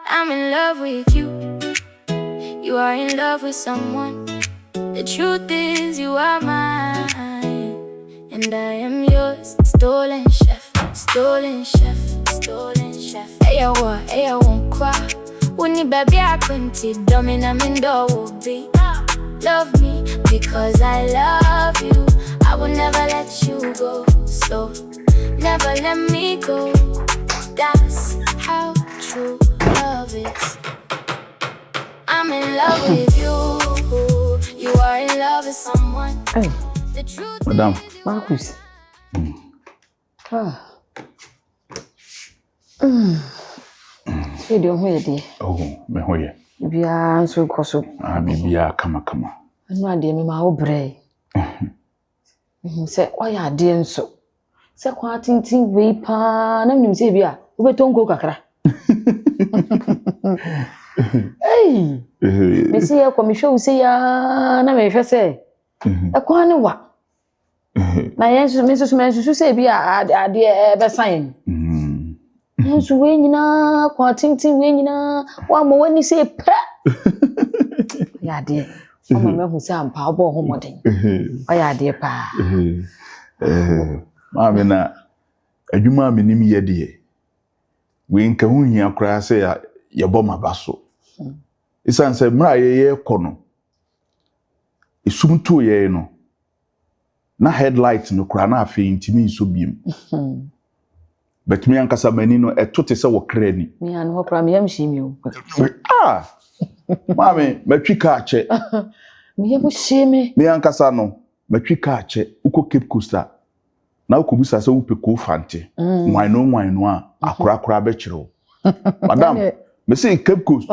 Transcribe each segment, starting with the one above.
I'm in love with you. You are in love with someone. The truth is you are mine, and I am yours. Stolen chef, stolen chef, stolen chef. Hey, I won't cry. When you baby, I couldn't dominant in the will be. Love me because I love you. I will never let you go. So never let me go. That's how true love is. I'm in love with you. You are in love with someone. Hey, the truth Madam. is Marcus. Video ho yedi. Oh, me hoye. Bia nso koso. Bibia kama. Anu ade me ma obre. Se oya ade nso. Se kwa tintin we pa na mnim se bia obetonko kakra. Hey. Me se ya kwa me hwe se ya na me hwe se. E kwa ne wa. Na yensu me so se bia ade e be san. Yensu we nyina kwa tintin we nyina wa mo wani se pa. Ya de. Mama me hu se ampa obo ho moden. Oya de pa. Maame na adwuma me nim ye de. We nka hu hia kra se ya yebo mabaso. Isan se mra ye kono. Isumtu ye no. Na headlight no kra na afi ntimi so biem. But me ankasa mani no etote se wo kra ni. Me an ho kra me yam shi mi o. Maame matwi ka ache. Me yam shi me. Me ankasa no matwi ka ache uko Cape Coast na uko bisa se upe ko fante. Wine no a akora be kire. Madam, me say Cape Coast.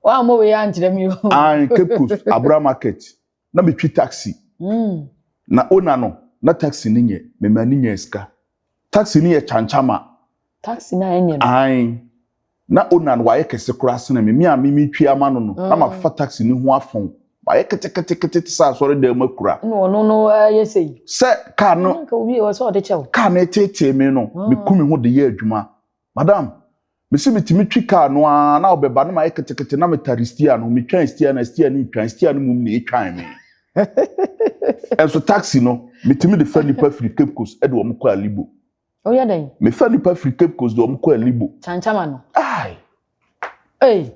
Wa mo we ya nkire mi o. Cape Coast Abra market. Na metwi taxi. Na ona no na taxi ni nye me mani nye ska. Taxi ni ye chanchama. Taxi na enye. Na ona no wa ye kese kura se na me a me twi ama no na ma fa taxi ni ho afon. Wa ye kete sa so re da makura. No yesey. Se car no ka obi o so de chew. Car na tete me no me kumi ho de ye adwuma. Madam, me se metimi twi car no na obeba no ma ye kete na metaristia no me twan stia na stia ni twan stia no mum na e twan me. Enso taxi no metimi de fa nipa free Cape Coast e de wo ko alibo. O ya dan. Me fa nipa free Cape Coast de wo ko alibo. Chanchama no. Ai. Hey.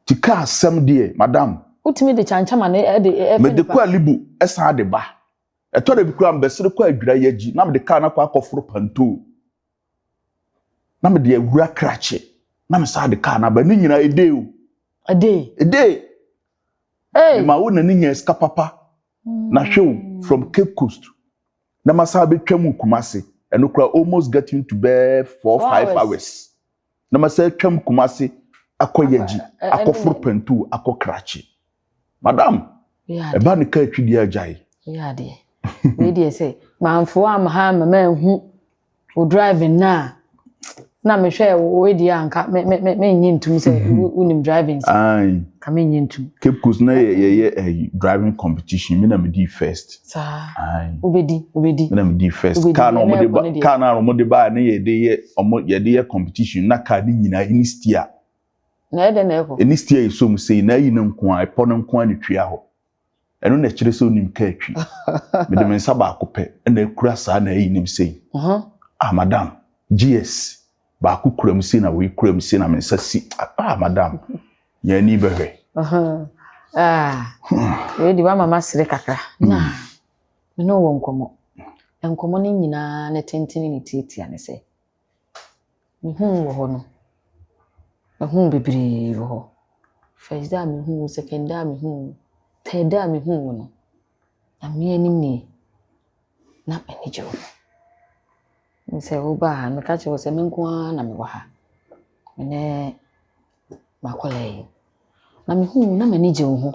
Ti car sam de madam. Utimi de chanchama na e de me de ko alibo e san de ba. E to de bi kura mbesere ko adwira yaji na me de car na kwa akoforo panto. Na me de awura krache. Na me sa de car na ba ni nyina ede o. Ede. Hey. Ma wo na ni nya ska papa. Na hwew from Cape Coast. Na masa betwam Kumasi. Eno kura almost getting to be 4-5 hours. Na masa twam Kumasi akoyaji, akoforo panto, akokrache. Madam. Yeah. Eba ne ka atwidi ajai. Yeah de. We dey say, manfo am ha ma hu. O driving na me hwe we dey anka me nyintum say unim driving. Ai. Ka me nyintum. Cape Coast na ye driving competition me na me di first. Sa. Ai. Obedi. Me na me di first. Car na omo de ba na ye de ye competition na car ni nyina ini steer. Na ede na eko. Ini steer is so mu say na yi na nko a epo na nko a ne twia ho. Eno na kire so nim ka atwi. Me de me nsa ba akopɛ na ekura sa na yi nim sei. Madam, GS ba ku kura mu sei na we kura mu sei na me nsa si. Madam. Ya ni behwe. We di wa mama sire kakra. Na. Me no wo nkomo. Nkomo ni nyina na tentini ni titi ane se. Me hu wo ho no. Me hu bibiri wo ho. First day me hu, second day me hu, third day me hu no. Na me anim ni. Na manager. Me se wo ba me ka che wo se me nko na me wa ha. Me ne makole. Na me hu na manager wo ho.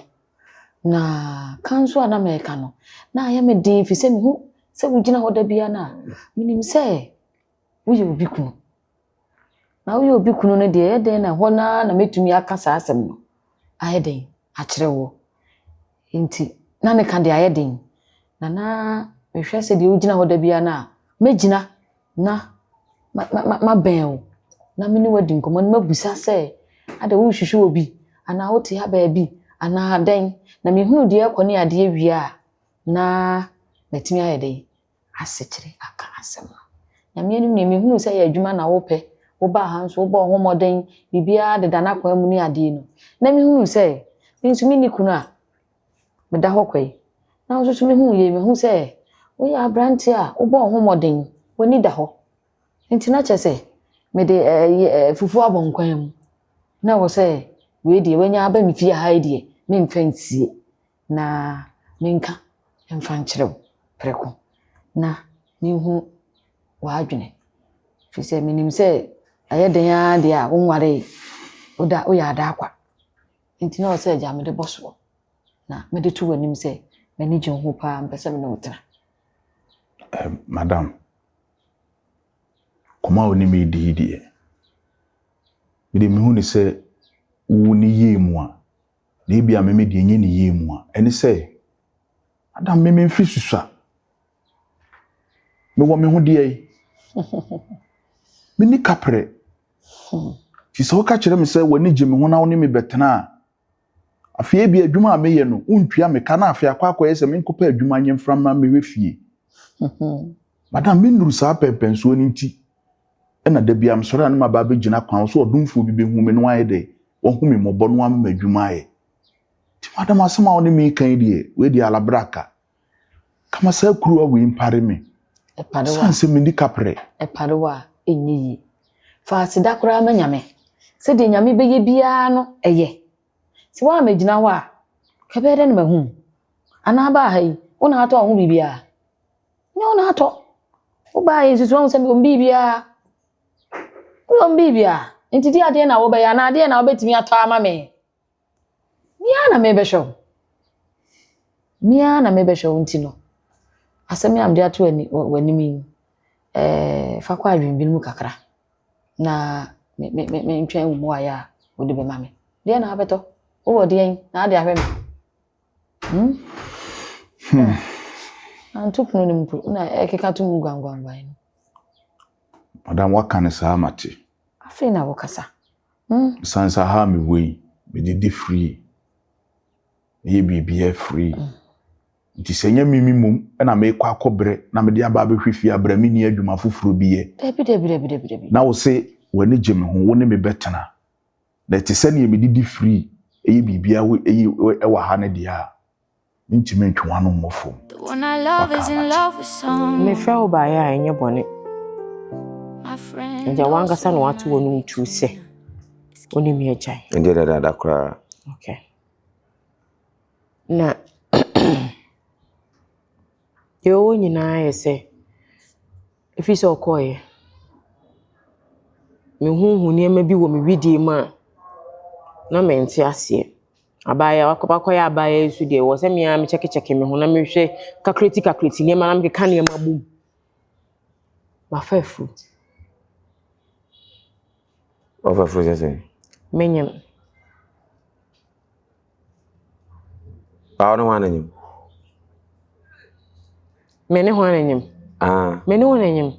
Na kanso ana me ka no. Na ya me din fi se me hu se wo gina ho da bia na. Minim se wo ye obi kunu. Na wo ye obi kunu no de ye den na ho na metumi aka sa asem no. Aye den a kire wo. Nti na ne ka de aye den. Na me hwe se de wo gina ho da bia na megina na ma ben wo. Na me ni wadi nkomo na mabusa se ada wo hwehwe obi ana wo te ha ba bi ana dan na me hunu de ekọ ne ade wi a na metimi ayede asekere aka asem na me anim ne me hunu sɛ yɛ adwuma na wo pɛ wo ba ha nso wo ba ho moden bibia de dana kwa mu ne ade no na me hunu sɛ nso me ni kunu a me da hɔ kwai na wo so me hunu ye me hunu sɛ wo ya branti a wo ba ho moden woni da hɔ nti na kyɛ sɛ me de fufu abonkwan mu na wo sɛ we de wanya aba me fie ha de me mfansie na menka mfankyerɛw preko na mehu waadwene fi sɛ menim sɛ ayɛ den a de a wonware oda o ya da akwa nti na wo sɛ agya me de bɔso na me de to wanim sɛ m'ani gye ho pa mpɛsɛ me no tra madam koma oni me di me de mehu ni sɛ wo ni yemu a na bia me de nye ni yemu a ɛne sɛ adam me mfi susua me wo me ho de yi me ni kapre ti sɛ wo ka kyerɛ me sɛ wani gye me ho na wo ni me betena afie bia adwuma a meyɛ no untwia me ka na afie akwa yɛ sɛ me nkopa adwuma nyemfra ma me wefie madam me nuru saa pɛpɛnso ni nti ɛna da bia msɔre na ma ba be gyina kwan so ɔdomfo bi be hu me no ayɛ de wo hu me mɔbɔ no ama adwuma ayɛ ti madam asɛm a wo ne me kan die we di alabraka kama sa kuru a we impare me sanse me ndi kapre eparewa enyi fa asida kora ma nyame se de nyame beye bia no eye ti wa magina ho a ka be de na mahu ana ba ha yi wona ato ho bibia nya wona ato wo ba yi susu won se me bibia wo bibia nti di ade na wo be ya na ade na wo betimi ato ama me mia na me be show nti no asemi am dia to wani mi fa kwa adwinbin mu kakra na me ntwen mu aya wo de be ma me de na abeto wo de yen na ade ahwe me antupno ni mpu na ekeka to mu gwangwangwan madam wakane sa mate afi na wo kasa sansa ha me we me di free ye bibia free nti senya mimi mum na me kwa akobre na me de aba be hwefie abra me ni adwuma foforo bi ye debi na wo se wani gye me ho wo ne me betena na ti se ne me di free eye bibia we eye wa ha ne dia nti me ntwa no mmofo When I love is in love with someone. Me fra oba ya enye bone My friend. nja wanga sa no watu wonu tu se oni mi ejai Ndi da kra. okay na yo nyina yese efi so koye me hunhu ne ma bi wo me widie ma na me nti ase abaya wakopakoya abaya su de wo se me a me cheke me ho na me hwe kakreti ne ma na me ka ne ma bum ma fafu Over fruit menyem I don't want any. me ne ho ananyem me ne ho ananyem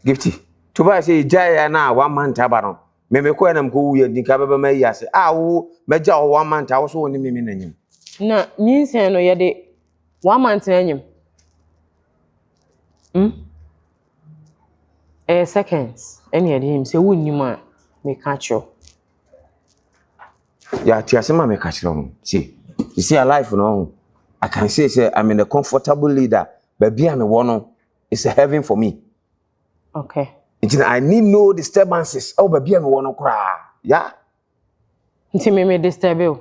Gifty. To buy say jaya na 1 month abaro. Me ko na mko wuye ndi ka baba mai yase. Wo meja 1 month awo so woni me nanyem. na nyinsen no ye de 1 month ananyem seconds any of him say wonni ma me catch you Ya ti asema me catch you. See. You see a life no. I can say I'm in a comfortable leader. But be am no. It's a heaven for me. okay I need no disturbances. Oh, but be am no cry. Yeah. nti me disturb you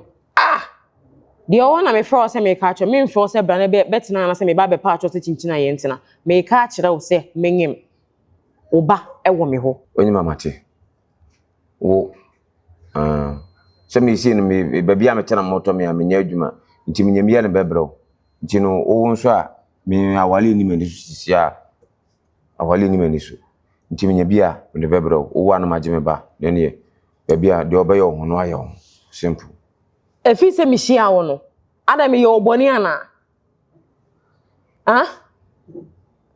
the one na me for say me catch you me for say brane be betina na say me ba be patch say chinchina ye ntina me catch you say menyem oba ewo me ho Onyi mama te. Wo se me si no me bia me tena moto me anya adwuma nti me nyamia ne bebrew nti no wo nso a me awale ni mani sisia awale ni mani so nti me nyabia me bebrew wo anu magye me ba de ne bia de obeye ho no aye ho simple efi se me hia wo no ada me ye oboni ana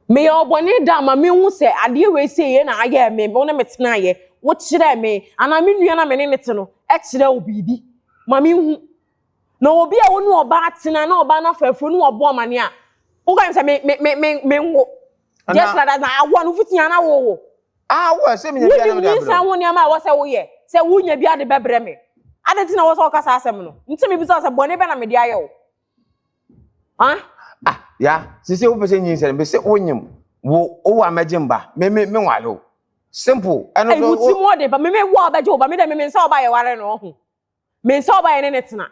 me ye oboni da ma me hu se ade we se ye na aye me wo na me tena ye what kyerɛ me ana me nua na me ne nete no kyerɛ wo bibi ma me hu na obi a wo ne oba tena na oba na fafuro no obo amane a wo kan say me ngo just like that na awo no futia na wo wo say me nya bia na me da wo say wo ne ma wo say wo ye say wo nya bia de bebre me ade tina wo say wo kasa asem no nti me bi say bone be na me de aye wo ya sisi wo pese nyin se be se onyim wo amagimba me nwalo simple eno so wuti mo de ba me wo abaje wo ba me de me nsa oba ye ware no ho me nsa oba ye ne tena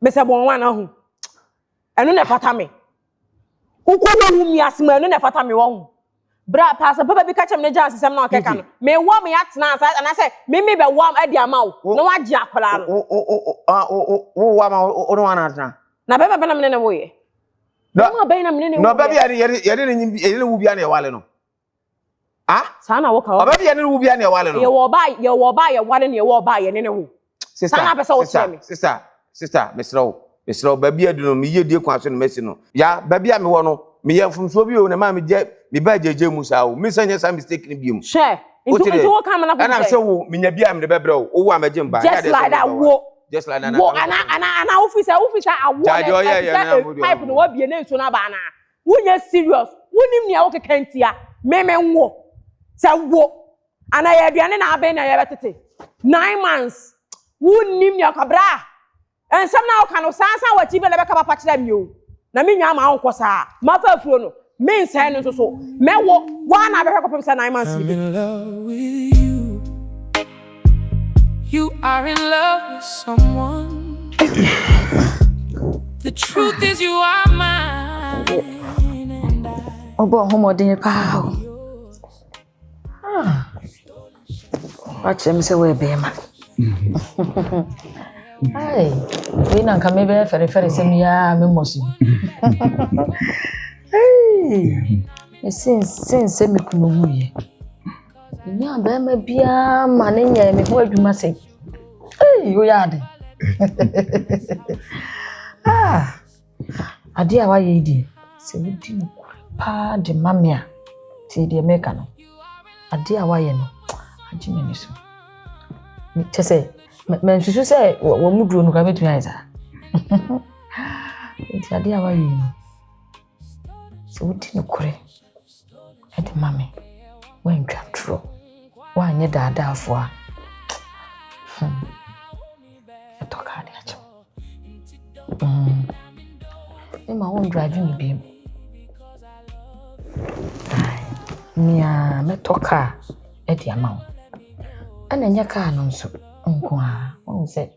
me se bon wa na ho eno ne fata me ukwo wo mi asema eno ne fata me wo ho bra pasa papa bi ka chem ne jan sesem na okeka no me wo me atena asa na se me be wo adi ama wo no waji akola no wo wa ma o no wa na atena na beba na me ne wo ye no be na me ne wo no baby yede ne nyim yede wu bia na ye wale no sana wo ka o baby yede wu bia na ye wale no ye wo ba ye wale ne ye wo ba ye ne wo sana pesa wo chere me sister mesro baby adu no me ye die kwa so no mesi no ya baby a me wo no me ye fumso bi o na ma me je me ba jeje mu sa o me sanya sa mistake ni bi mu she into wo kam na ko ana se wo me nya bia me de bebre o wo amagim ba just like that wo wo ana officer awo pipe no wa bie na nso na ba na wunya serious wunim ne awo kekantia me nwo se wo ana ye aduane na aben na ye betete 9 months wunim ne akabra ensam na oka no sansa wa tibe na be ka papa kira mi o na me nwa ma anko sa ma fa afuro no me nsan no so me wo wa na be hwekopem sa 9 months I'm in love with you. You are in love with someone. The truth is you are mine and I. Obo homodin pa. Watch him say we be ma. Ai, we na nka me be fere se mi ya me mosu. Hey. Since me kunu huye. Nya ba ma bia ma ne nya me ho adwuma sei. Hey, yo yade. Ade a wa ye di. Se we di pa de mamia. Ti de meka no. Ade a wa ye no. Aji me so. Me tese me susu se wo muduro no ka betumi aiza. Ti ade a wa ye no. Se we di no kore. Ade mame. When true. Why nye dada afwa? Etoka de acho. Ma won driving me be. Mia me toka e di ama. Ana nya car no nso nko a. Won se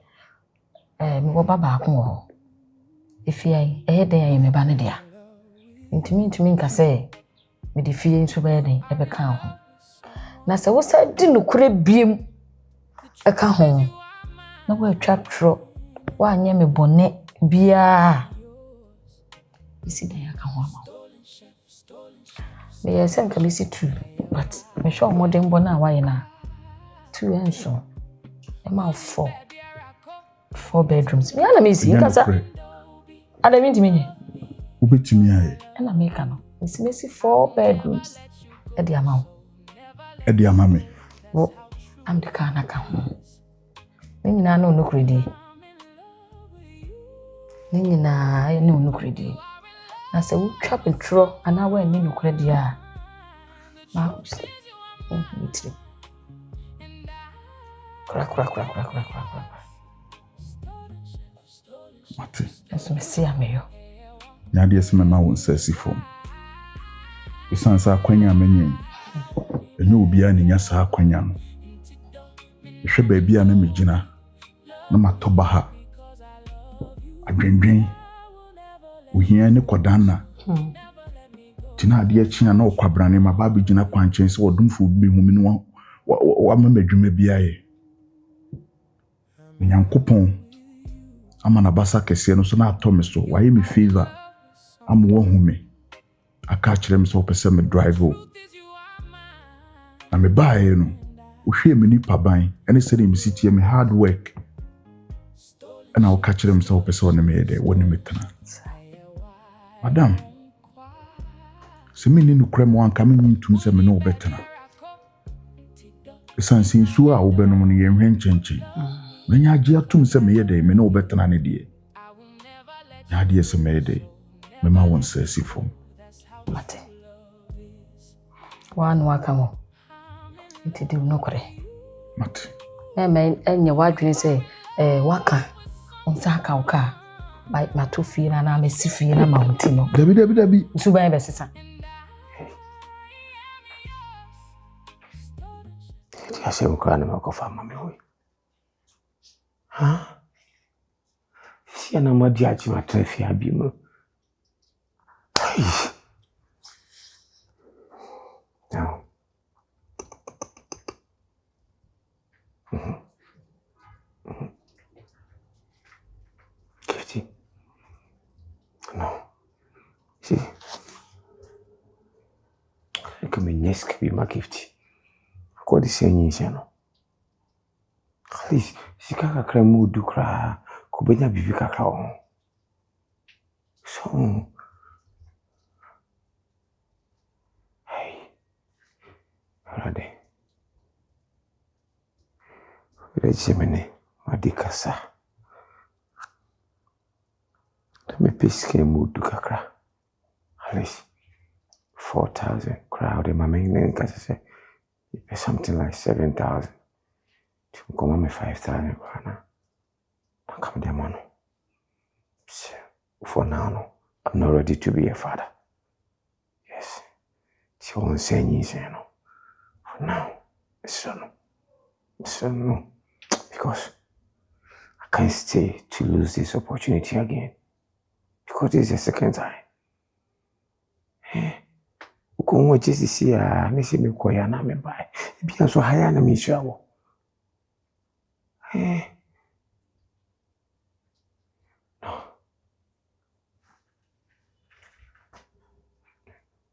me wo baba ko ho. Efia e den ayi me ba ne dia. Ntimi nka se me de fie nso ba den e be ka ho. Na se wo sa di nukure biem e ka ho. Na wo atwa tro wa anya me bone bia. Isi den aka ho ama. Me yesen ka bisi 2 but me sure modern bona wa ye na 2 enso. E ma 4 bedrooms. Me ana me si nkasa. Ada mi ntimi nye. Ubetimi aye. Ana me ka no. Mesi 4 bedrooms. E di ama. Edi amame. Wo am de kana ka ho. Nyina na onu kredi. Nyina aye na onu kredi. Na se wo twa petro ana wa ni no kredi a. Ma usi. Mitri. Kra. Mate. Eso me si ameyo. Nyade eseme ma won sasi fom. Isansa kwanya amenyen. Enye obi a nya saa kwanya no. Ehwe baabi a na megina na matoba ha. Adwendwen. Ohia ne kodana. Tina ade achia na okwabrane ma ba begina kwankyen se wodumfo bi hu mi no wa mamadwuma bia ye. Nyankopon ama na basa kese no so na atome so waye me favor am wo hu me aka kirem so pese me drive o na me baaye no ohwe me nipa ban ene se me sitie me hard work ana o ka kirem so pese on me de woni me tana madam se me ni no krem wan ka me ntum se me no betana sansin su a wobenom no yenhwe nchenchen menya agye atum se meye dey me no wobetena ne de ya de se meye dey me ma won se sifom mate wan wakamo ntidi no kore mate me enye wadwene se waka onsa ka uka ma to fie na me sifie na ma hunti no dabi suban be sesa I say we can't make off mama we. Huh? See na ma di achi ma trafi abi mu. Now. Gifty. No. See. Come in next be my gifty. Ko di senyi no. At least sika kakra mu du kra ko benya bibi kakra ho. So hey. Already. Rejimene madikasa. Me piske mu du kakra. At least 4,000 crowd in my main kasi say something like 7,000. To come me 5,000 krana. Don't come there, man. For now, no, I'm not ready to be a father. Yes. She won't say anything, no. For now, so no. Because I can't stay to lose this opportunity again. Because this is the second time. Uko just see nisi me koya na me bai bia so haya na me hwa wo no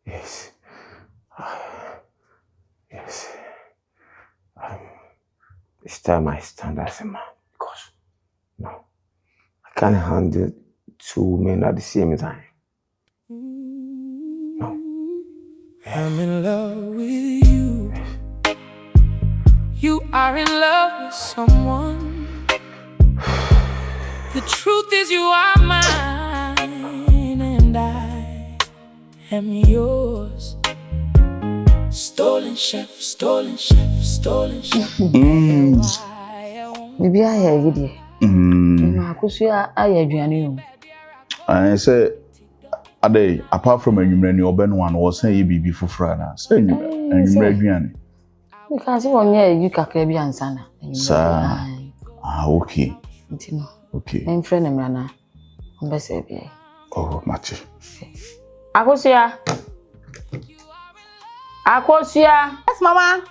yes yes this time I stand as a man because no I can't handle two men at the same time. I'm in love with you. You are in love with someone. The truth is you are mine and I am yours. Stolen chef, stolen chef, stolen chef. Bibi aya yidi. Ma akusua aya aduane o. I say Ade, apart from enyumre ni obe no one was say bibi fufura na. Say enyumre aduane. Because won ya you kakra bi ansa na. Sa. Okay. Ntino. Okay. En friend em na. Ombese bi. Oh, machi. Akosia. Akosia. Yes, mama.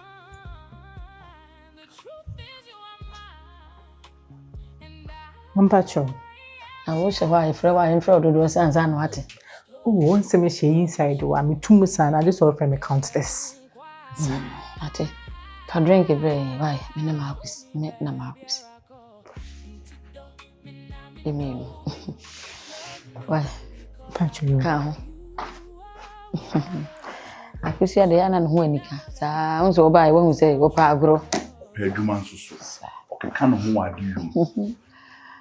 Mpacho. I wish I friend do sansa no ate. Oh, once me she inside wa me tumu sana just all from me countless. Ate. Ka drink it very why me na makus. Me na makus. Emi. Why? Mpacho yo. Ka ho. Akosia de yana no ho anika. Sa unso oba e wo say wo pa agro. Pa adwuma nsusu. Okeka no ho ade yum.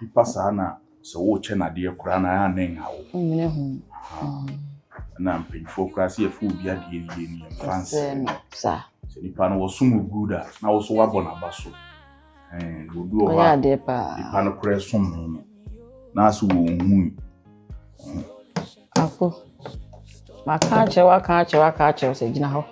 Ipa sa na so wo che na de kura na ya nen hawo. Mene ho. Na mpanyifo kura se efu obi ade ni fancy. Sa. Se nipa no wo sumu guda na wo so wabo na baso. Odu o Ya de pa. Nipa no kura sum na so wo hu. Ako. Waka che se gina ho.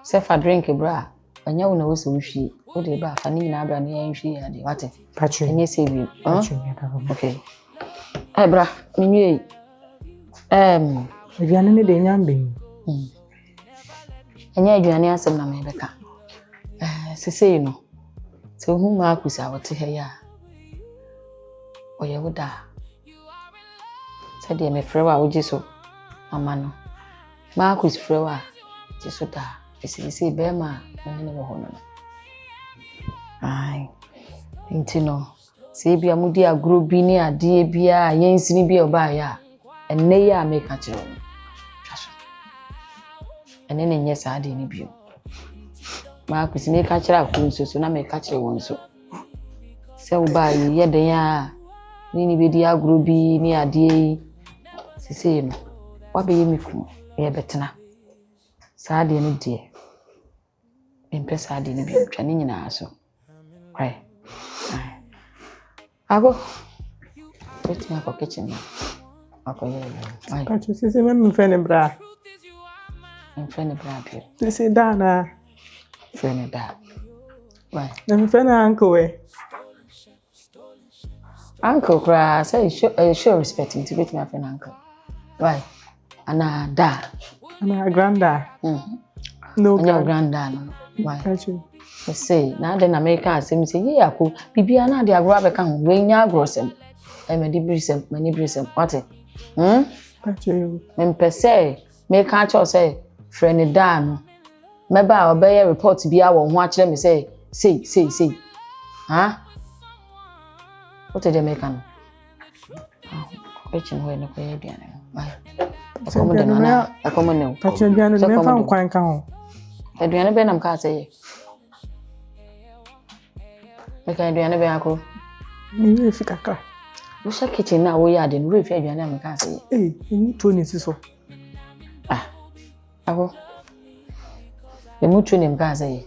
Se fa drink bra. Anya wo na wo se wo hwie. Wo de ba fa ni na bra na yan hwie ya de wate. Mpacho. Enye se bi. Mpacho ya ka ho. Okay. Bra, minwe. Aduane ne de nyambe. Anya aduane asem na me beka. Sese no. Se hu ma akusa wote he ya. Oye woda. Se de me frewa ojiso. Mama no. Ma akus frewa jiso da. Esi be ma ne wo ho no. Ai. Intino. Se bia mudi agro bi ni ade bia yensini bia oba ya. Enne ya make a chiro. Twaso. Enne ne nyesa ade ni bio. Ma kwesi me ka kire akuru nso so na me ka kire won so. Se wo ba ye den a ni bedi agro bi ni ade yi. Sisi no. Wa be ye me kum ye betena. Saa de no de. Empe saa de no bi twa ni nyina so. Right. Ago. Wait me for kitchen now. Ako ye. Ai. But you say me friend bra. I'm friend bra bi. You say Dana. Friend da. Right. Na friend uncle we. Uncle cry say show respect to bet my friend uncle. Why? Ana da. Ana granda. No Your granda no. Why? Got you. You say na den America asem say ye akọ bibia na de agro abeka ho we nya agro sem. E me di brisem, me ni brisem. What? Got you. Me pese me ka cho say friend da no. Meba obey report bia wo ho a kire me say huh? What did they make an? Kitchen where no pay diana. Bye. A common no. But you diana me fa kwan ka ho. Aduane be nam ka say. Me ka aduane be akọ. Ni we fi kakra. Wo sha kitchen na wo ya de no we fi aduane am ka say. Emu to ni siso. Akọ. Emu to ni am ka say.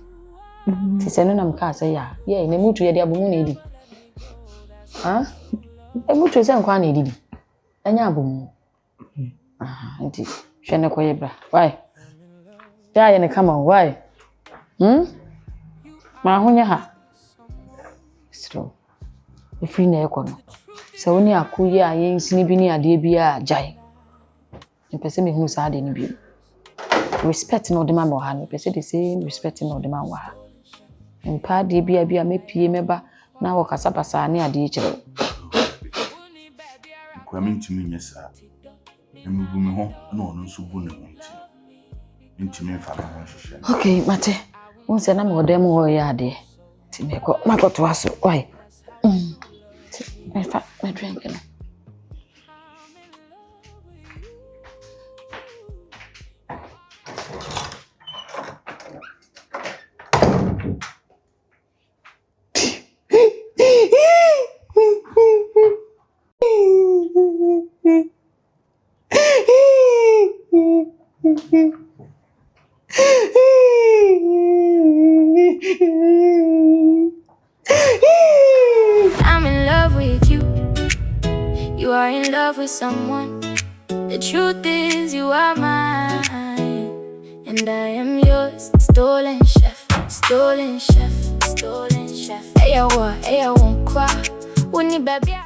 Ti se no nam ka say ya. Ye na emu to ye de abomu na edi. Emu to se nkwa na edidi. Anya abomu. Nti hwe ne koye bra. Why? Ya ye ne kama why? Ma honya ha. Stro. Ifri na ekono. Se woni akoye a ye nsini bi ni ade bi a jai. Mpese me hu sa ade ni bi. Respect no de ma mo ha no. Pese the same respect no de ma wa ha. Mpa de bi a mepie meba na wo kasa pasa ne ade kire. Kwame ntimi nyesa. Emubu me ho na ono nso bu ne ho nti. Ntimi fa ho hwehwe. Okay, mate. Won se na me odem ho ya ade. Ti me ko makoto aso. Why? Me fa me drink no. I'm in love with you. You are in love with someone. The truth is you are mine, and I am yours. Stolen chef, stolen chef, stolen chef. Hey, I won't cry. When you baby.